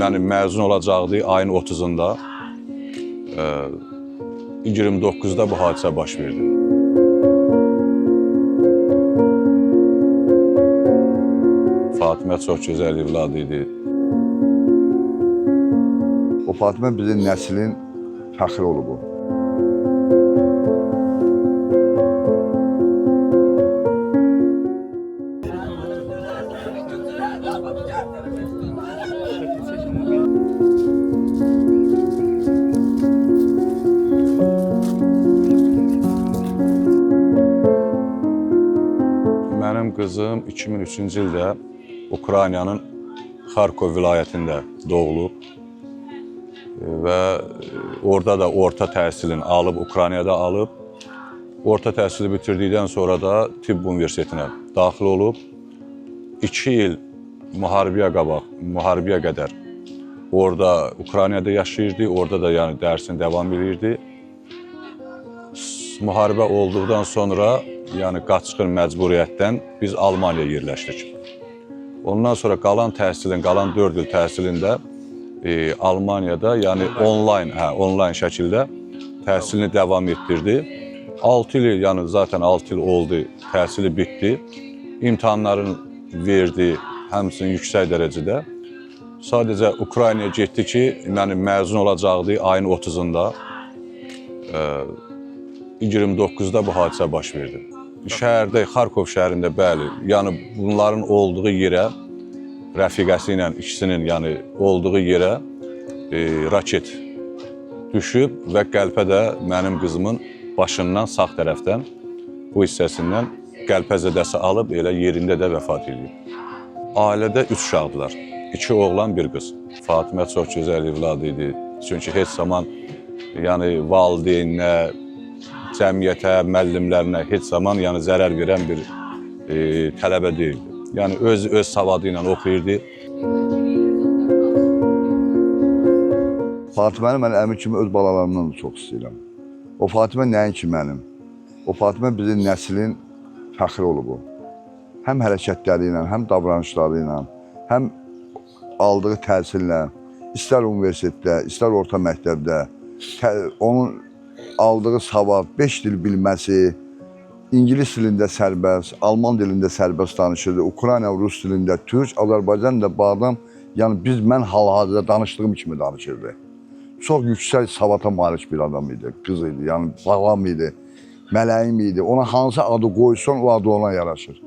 yəni məzun olacaqdı ayın 30-da. 29-da bu hadisə baş verdi. Fatimə çox gözəl evladı idi. O Fatimə bizim nəslin fəxri olub o. Mənim qızım 2003-cü ildə Ukraynanın Xarkov vilayətində doğulub və orada da orta təhsilini alıb, Ukraynada alıb. Orta təhsili bitirdikdən sonra da Tibb Universitetinə daxil olub. 2 il müharibəyə qədər orada Ukraynada yaşayırdı, orada da yəni dərsini davam edirdi. Müharibə olduqdan sonra, yəni qaçqın məcburiyyətdən biz Almaniyaya yerləşdik. Ondan sonra qalan 4 il təhsilində Almaniyada, yəni onlayn şəkildə təhsilini davam etdirdi. 6 il, yəni zaten 6 il oldu, təhsili bitdi. İmtahanlarını verdi, həmçinin yüksək dərəcədə. Sadəcə Ukraynaya getdi ki, yəni məzun olacaqdı ayın 30-da. 29-da bu hadisə baş verdi. Şəhərdə, Xarkov şəhərində bəli, yəni bunların olduğu yerə, rəfiqəsi ilə ikisinin yəni olduğu yerə raket düşüb və qəlpə də mənim qızımın başından, sağ tərəfdən, bu hissəsindən qəlpə zədəsi alıb elə yerində də vəfat edib. Ailədə 3 uşaqdılar, 2 oğlan, 1 qız. Fatimə çox gözəl evladı idi. Çünki heç zaman yəni valideyninə, cəmiyyətə, müəllimlərinə heç zaman yəni zərər verən bir tələbə deyildi. Yəni öz savadı ilə oxuyurdu. Fatiməni mən əmi kimi öz balalarımdan da çox istəyirəm. O Fatimə nəinki mənim. O Fatimə bizim nəslin fəxri olub o. Həm hərəkətləri ilə, həm davranışları ilə, həm aldığı təhsillə, istər universitetdə, istər orta məktəbdə, onun aldığı savad, 5 dil bilməsi, İngilis dilində sərbəst, Alman dilində sərbəst danışırdı, Ukrayna, Rus dilində, Türk, Azərbaycan da bu adam, yəni mən hal-hazırda danışdığım kimi danışırdı. Çox yüksək savata malik bir adam idi, qız idi, yəni sağlam idi, mələyim idi. Ona hansı adı qoysan, o adı ona yaraşır.